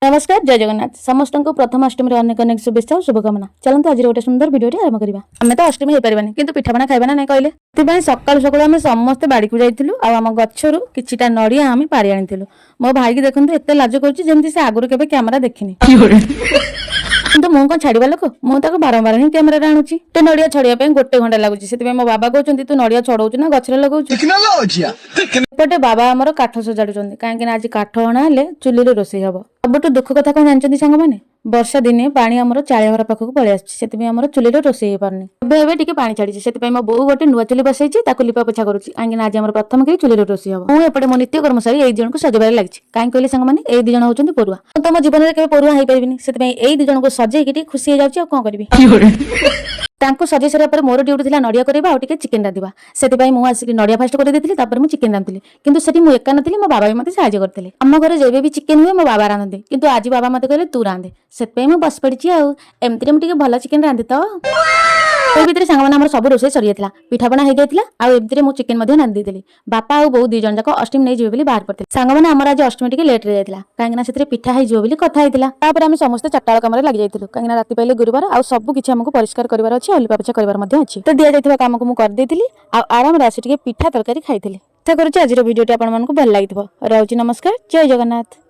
नमस्कार जय जगन्नाथ समस्त को प्रथम अष्टमी अनेक अनेक शुभेच्छा और शुभकामना। चलते आज गोटे सुंदर वीडियो आरंभ करवा। आम तो अष्टमी हो पारानी कि पिठापणा खाइबा ना कहले सकाल सकाल आम समस्ते बाड़ी को जाइलु आम गचर किछिटा नड़िया आम पाड़ी आनी। मो भाई की देखते एत लाज कर आगुरी केवे कैमेरा देखनी तो मु कौन छाड़ा लोक मुझे बारंबार ही कैमेरा आणुची। तो नड़िया छड़िया गोटे घंटा लगुच से मो बाबा कहते तू नड़िया छड़ाऊ ना गचर लगुटे बाबा आमर काठ सजाड़ुं कहीं आज काठ अणा चुली रोषे हम। सबुठ दुख कथा कौन जानते सांग मैंने वर्षा दिने पानी आमर चालिया घर पाखक पलि आम चुली रोषे हो पारनी। टे पानी छाड़ी से मो बो गोटे नुआ चुली बसई लिपा पोछा करुच्ची कहीं आज आम प्रथम करी चुली रोषे हम। मुझे मो नित्य कर्मचारी यही जन को सजबार लगी कहीं कहले सांग मैंने यही दिज होती परुआ तुम जीवन में केवे परुआ हो पारि से यही दिज को सजेकी खुशी हो जाऊँ कौन करी सजे सारा पर मोर ड्यूटी था नड़िया करवा और चिकेन रांधा से मुझे आसिक नड़िया फास्ट कर मुझे चिकेन रांधि कि से मुझे एका नी मो बाबा भी मत साहय करते। आम घर जब भी चिकेन हुए मो बाबा रांधते कि आज बाबा मत कहले तू रांधे से मुझे बस पड़ी आमती मुझे भल चिकेन रांधे तो भितर सांग सब रोषे सरी जाता पिठापणा हो जाता आमती मुझे चिकेन रांधि देली। बापा और बो दीज जाक अष्टमी नहीं जी बाहर पड़ते सांग मैंने आम आज अष्टमी टे लेट रे जाता कहीं पिठा हो कथा होता आम समस्त चार्टा कम लग जाइलु कहीं राति पहले गुरुवार आ सब किसी आमको परिष्कार करार अच्छे और लिपा पोछा करार अच्छी तो दि जाइए काम को मुझे आराम आसी पिठा तरकारी खाई आशा करुँच आज वीडियो आपको भल लगी। रोची नमस्कार जय जगन्नाथ।